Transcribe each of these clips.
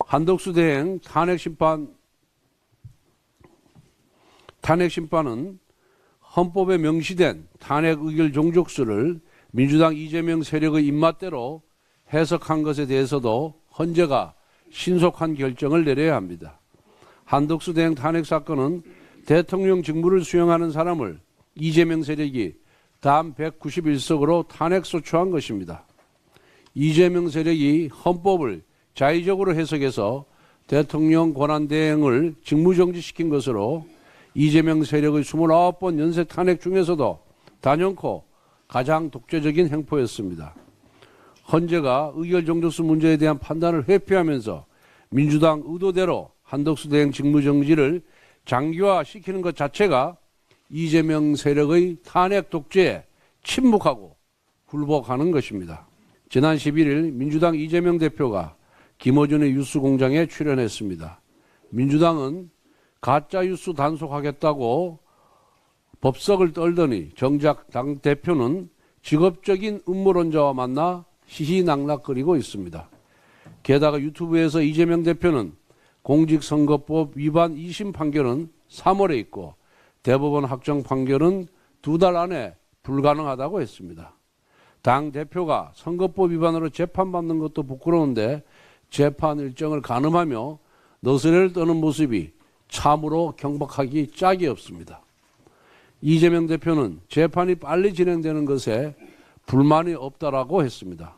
한덕수 대행 탄핵 심판은 헌법에 명시된 탄핵 의결 종족수를 민주당 이재명 세력의 입맛대로 해석한 것에 대해서도 헌재가 신속한 결정을 내려야 합니다. 한덕수 대행 탄핵 사건은 대통령 직무를 수행하는 사람을 이재명 세력이 단 191석으로 탄핵소추한 것입니다. 이재명 세력이 헌법을 자의적으로 해석해서 대통령 권한대행을 직무정지시킨 것으로 이재명 세력의 29번 연쇄 탄핵 중에서도 단연코 가장 독재적인 행포였습니다. 헌재가 의결 종족수 문제에 대한 판단을 회피하면서 민주당 의도대로 한덕수 대행 직무정지를 장기화시키는 것 자체가 이재명 세력의 탄핵 독재에 침묵하고 굴복하는 것입니다. 지난 11일 민주당 이재명 대표가 김어준의 뉴스공장에 출연했습니다. 민주당은 가짜 뉴스 단속하겠다고 법석을 떨더니 정작 당 대표는 직업적인 음모론자와 만나 희희낙낙거리고 있습니다. 게다가 유튜브에서 이재명 대표는 공직선거법 위반 2심 판결은 3월에 있고 대법원 확정 판결은 2달 안에 불가능하다고 했습니다. 당 대표가 선거법 위반으로 재판받는 것도 부끄러운데 재판 일정을 가늠하며 너스레를 떠는 모습이 참으로 경박하기 짝이 없습니다. 이재명 대표는 재판이 빨리 진행되는 것에 불만이 없다라고 했습니다.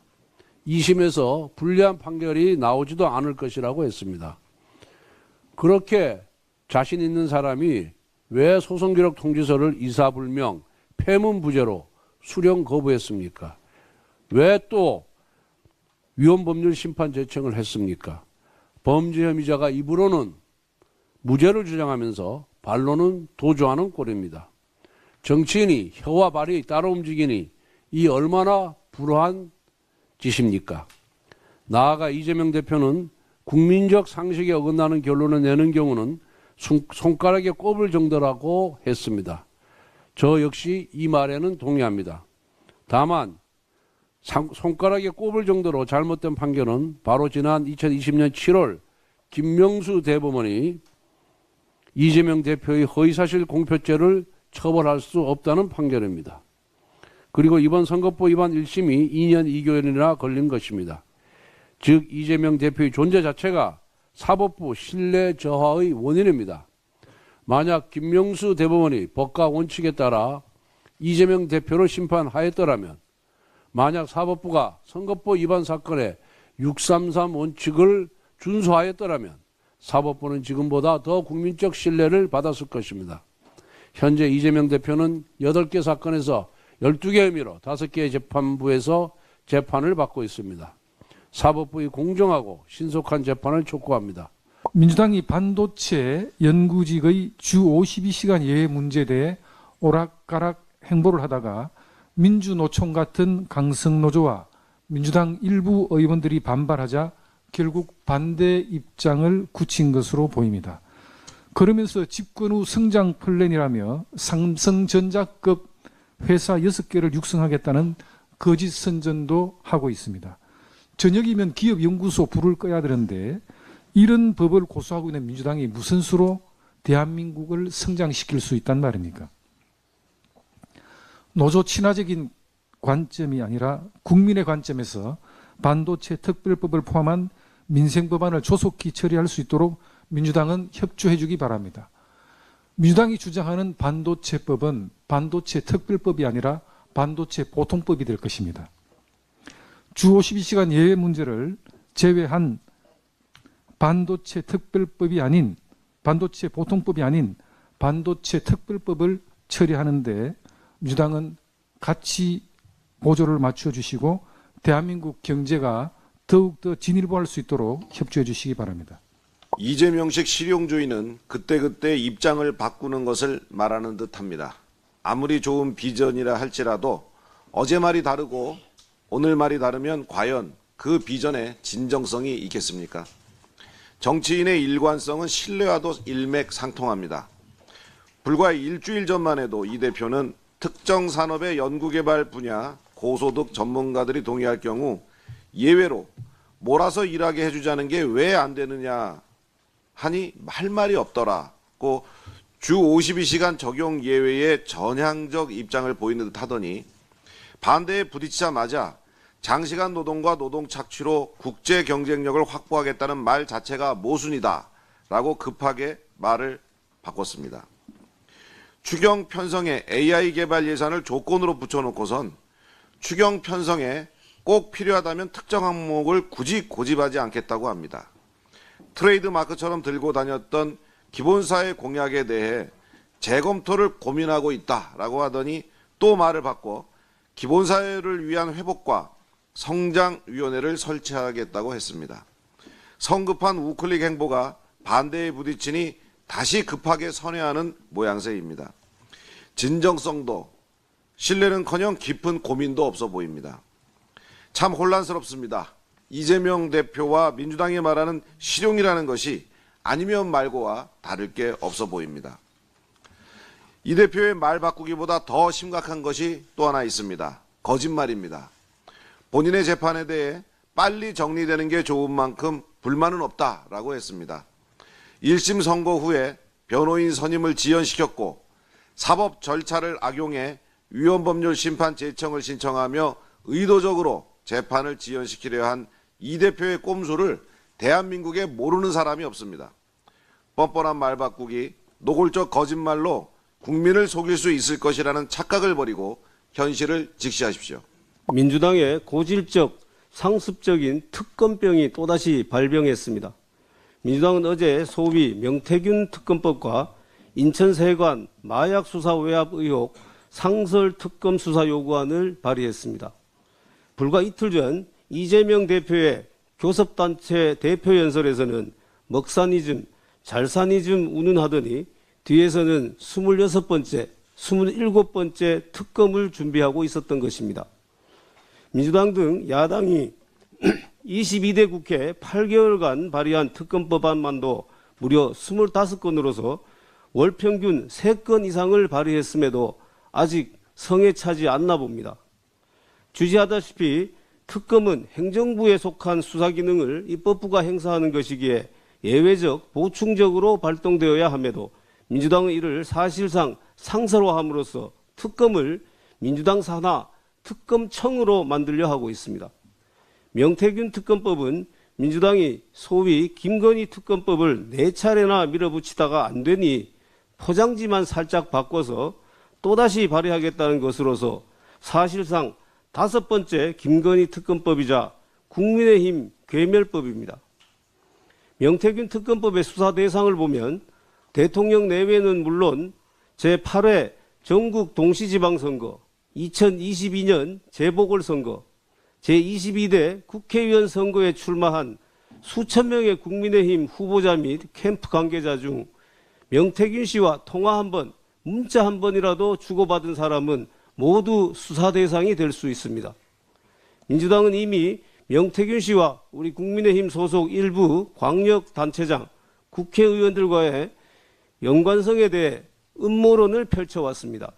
2심에서 불리한 판결이 나오지도 않을 것이라고 했습니다. 그렇게 자신 있는 사람이 왜 소송기록 통지서를 이사불명, 폐문부재로 수령 거부했습니까? 왜 또 위헌법률 심판 제청을 했습니까? 범죄 혐의자가 입으로는 무죄를 주장하면서 발로는 도주하는 꼴입니다. 정치인이 혀와 발이 따로 움직이니 이 얼마나 불우한 짓입니까? 나아가 이재명 대표는 국민적 상식에 어긋나는 결론을 내는 경우는 손가락에 꼽을 정도라고 했습니다. 저 역시 이 말에는 동의합니다. 다만 손가락에 꼽을 정도로 잘못된 판결은 바로 지난 2020년 7월 김명수 대법원이 이재명 대표의 허위사실 공표죄를 처벌할 수 없다는 판결입니다. 그리고 이번 선거법 위반 1심이 2년 2개월이나 걸린 것입니다. 즉 이재명 대표의 존재 자체가 사법부 신뢰 저하의 원인입니다. 만약 김명수 대법원이 법과 원칙에 따라 이재명 대표를 심판하였더라면, 만약 사법부가 선거법 위반 사건의 633 원칙을 준수하였더라면 사법부는 지금보다 더 국민적 신뢰를 받았을 것입니다. 현재 이재명 대표는 8개 사건에서 12개 혐의로 5개의 재판부에서 재판을 받고 있습니다. 사법부의 공정하고 신속한 재판을 촉구합니다. 민주당이 반도체 연구직의 주 52시간 예외 문제에 대해 오락가락 행보를 하다가 민주노총 같은 강성노조와 민주당 일부 의원들이 반발하자 결국 반대 입장을 굳힌 것으로 보입니다. 그러면서 집권 후 성장 플랜이라며 삼성전자급 회사 6개를 육성하겠다는 거짓 선전도 하고 있습니다. 저녁이면 기업연구소 불을 꺼야 되는데 이런 법을 고수하고 있는 민주당이 무슨 수로 대한민국을 성장시킬 수 있단 말입니까? 노조 친화적인 관점이 아니라 국민의 관점에서 반도체 특별법을 포함한 민생법안을 조속히 처리할 수 있도록 민주당은 협조해 주기 바랍니다. 민주당이 주장하는 반도체법은 반도체 특별법이 아니라 반도체 보통법이 될 것입니다. 주 52시간 예외 문제를 제외한 반도체 특별법이 아닌 반도체 보통법이 아닌 반도체 특별법을 처리하는데 민주당은 같이 보조를 맞춰주시고 대한민국 경제가 더욱더 진일보할 수 있도록 협조해 주시기 바랍니다. 이재명식 실용주의는 그때그때 입장을 바꾸는 것을 말하는 듯합니다. 아무리 좋은 비전이라 할지라도 어제 말이 다르고 오늘 말이 다르면 과연 그 비전에 진정성이 있겠습니까? 정치인의 일관성은 신뢰와도 일맥상통합니다. 불과 일주일 전만 해도 이 대표는 특정 산업의 연구개발 분야 고소득 전문가들이 동의할 경우 예외로 몰아서 일하게 해주자는 게 왜 안 되느냐 하니 할 말이 없더라고 주 52시간 적용 예외의 전향적 입장을 보이는 듯 하더니 반대에 부딪히자마자 장시간 노동과 노동 착취로 국제 경쟁력을 확보하겠다는 말 자체가 모순이다라고 급하게 말을 바꿨습니다. 추경 편성에 AI 개발 예산을 조건으로 붙여놓고선 추경 편성에 꼭 필요하다면 특정 항목을 굳이 고집하지 않겠다고 합니다. 트레이드 마크처럼 들고 다녔던 기본사회 공약에 대해 재검토를 고민하고 있다라고 하더니 또 말을 바꿔 기본사회를 위한 회복과 성장위원회를 설치하겠다고 했습니다. 성급한 우클릭 행보가 반대에 부딪히니 다시 급하게 선회하는 모양새입니다. 진정성도 신뢰는커녕 깊은 고민도 없어 보입니다. 참 혼란스럽습니다. 이재명 대표와 민주당이 말하는 실용이라는 것이 아니면 말고와 다를 게 없어 보입니다. 이 대표의 말 바꾸기보다 더 심각한 것이 또 하나 있습니다. 거짓말입니다. 본인의 재판에 대해 빨리 정리되는 게 좋은 만큼 불만은 없다라고 했습니다. 1심 선고 후에 변호인 선임을 지연시켰고 사법 절차를 악용해 위헌법률 심판 제청을 신청하며 의도적으로 재판을 지연시키려 한 이 대표의 꼼수를 대한민국에 모르는 사람이 없습니다. 뻔뻔한 말 바꾸기, 노골적 거짓말로 국민을 속일 수 있을 것이라는 착각을 버리고 현실을 직시하십시오. 민주당의 고질적 상습적인 특검병이 또다시 발병했습니다. 민주당은 어제 소위 명태균 특검법과 인천세관 마약수사 외압 의혹 상설 특검 수사 요구안을 발의했습니다. 불과 이틀 전 이재명 대표의 교섭단체 대표연설에서는 먹사니즘, 잘사니즘 운운하더니 뒤에서는 26번째, 27번째 특검을 준비하고 있었던 것입니다. 민주당 등 야당이 22대 국회 8개월간 발의한 특검법안만도 무려 25건으로서 월 평균 3건 이상을 발의했음에도 아직 성에 차지 않나 봅니다. 주시하다시피 특검은 행정부에 속한 수사 기능을 입법부가 행사하는 것이기에 예외적 보충적으로 발동되어야 함에도 민주당은 이를 사실상 상설화함으로써 특검을 민주당 산하 특검청으로 만들려 하고 있습니다. 명태균 특검법은 민주당이 소위 김건희 특검법을 4차례나 밀어붙이다가 안 되니 포장지만 살짝 바꿔서 또다시 발의하겠다는 것으로서 사실상 5번째 김건희 특검법이자 국민의힘 괴멸법입니다. 명태균 특검법의 수사 대상을 보면 대통령 내외는 물론 제8회 전국 동시지방선거, 2022년 재보궐선거, 제22대 국회의원 선거에 출마한 수천 명의 국민의힘 후보자 및 캠프 관계자 중 명태균 씨와 통화 한 번, 문자 한 번이라도 주고받은 사람은 모두 수사 대상이 될 수 있습니다. 민주당은 이미 명태균 씨와 우리 국민의힘 소속 일부 광역단체장, 국회의원들과의 연관성에 대해 음모론을 펼쳐왔습니다.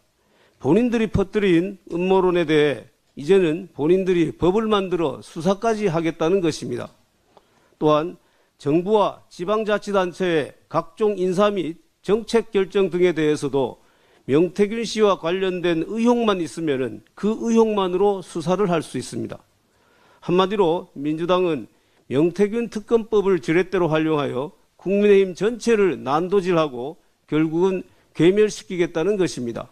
본인들이 퍼뜨린 음모론에 대해 이제는 본인들이 법을 만들어 수사까지 하겠다는 것입니다. 또한 정부와 지방자치단체의 각종 인사 및 정책 결정 등에 대해서도 명태균 씨와 관련된 의혹만 있으면 그 의혹만으로 수사를 할 수 있습니다. 한마디로 민주당은 명태균 특검법을 지렛대로 활용하여 국민의힘 전체를 난도질하고 결국은 괴멸시키겠다는 것입니다.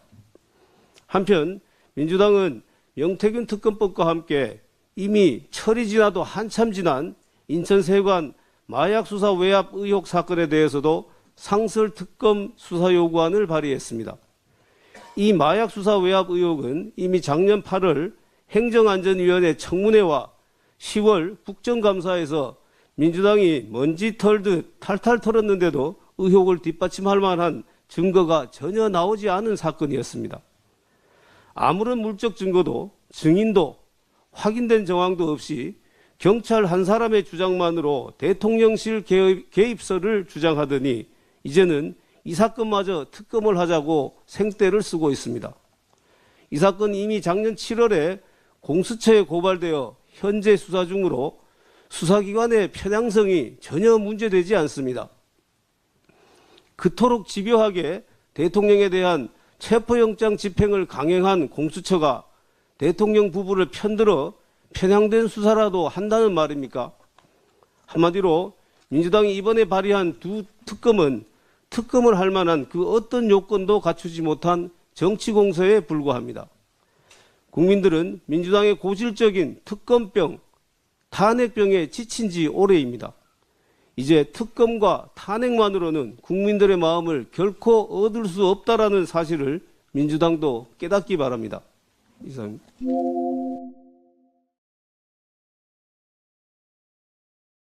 한편 민주당은 명태균 특검법과 함께 이미 철이 지나도 한참 지난 인천세관 마약수사 외압 의혹 사건에 대해서도 상설 특검 수사 요구안을 발의했습니다. 이 마약수사 외압 의혹은 이미 작년 8월 행정안전위원회 청문회와 10월 국정감사에서 민주당이 먼지 털듯 탈탈 털었는데도 의혹을 뒷받침할 만한 증거가 전혀 나오지 않은 사건이었습니다. 아무런 물적 증거도 증인도 확인된 정황도 없이 경찰 한 사람의 주장만으로 대통령실 개입설을 주장하더니 이제는 이 사건마저 특검을 하자고 생떼를 쓰고 있습니다. 이 사건은 이미 작년 7월에 공수처에 고발되어 현재 수사 중으로 수사기관의 편향성이 전혀 문제되지 않습니다. 그토록 집요하게 대통령에 대한 체포영장 집행을 강행한 공수처가 대통령 부부를 편들어 편향된 수사라도 한다는 말입니까? 한마디로 민주당이 이번에 발의한 두 특검은 특검을 할 만한 그 어떤 요건도 갖추지 못한 정치공세에 불과합니다. 국민들은 민주당의 고질적인 특검병, 탄핵병에 지친 지 오래입니다. 이제 특검과 탄핵만으로는 국민들의 마음을 결코 얻을 수 없다라는 사실을 민주당도 깨닫기 바랍니다. 이상입니다.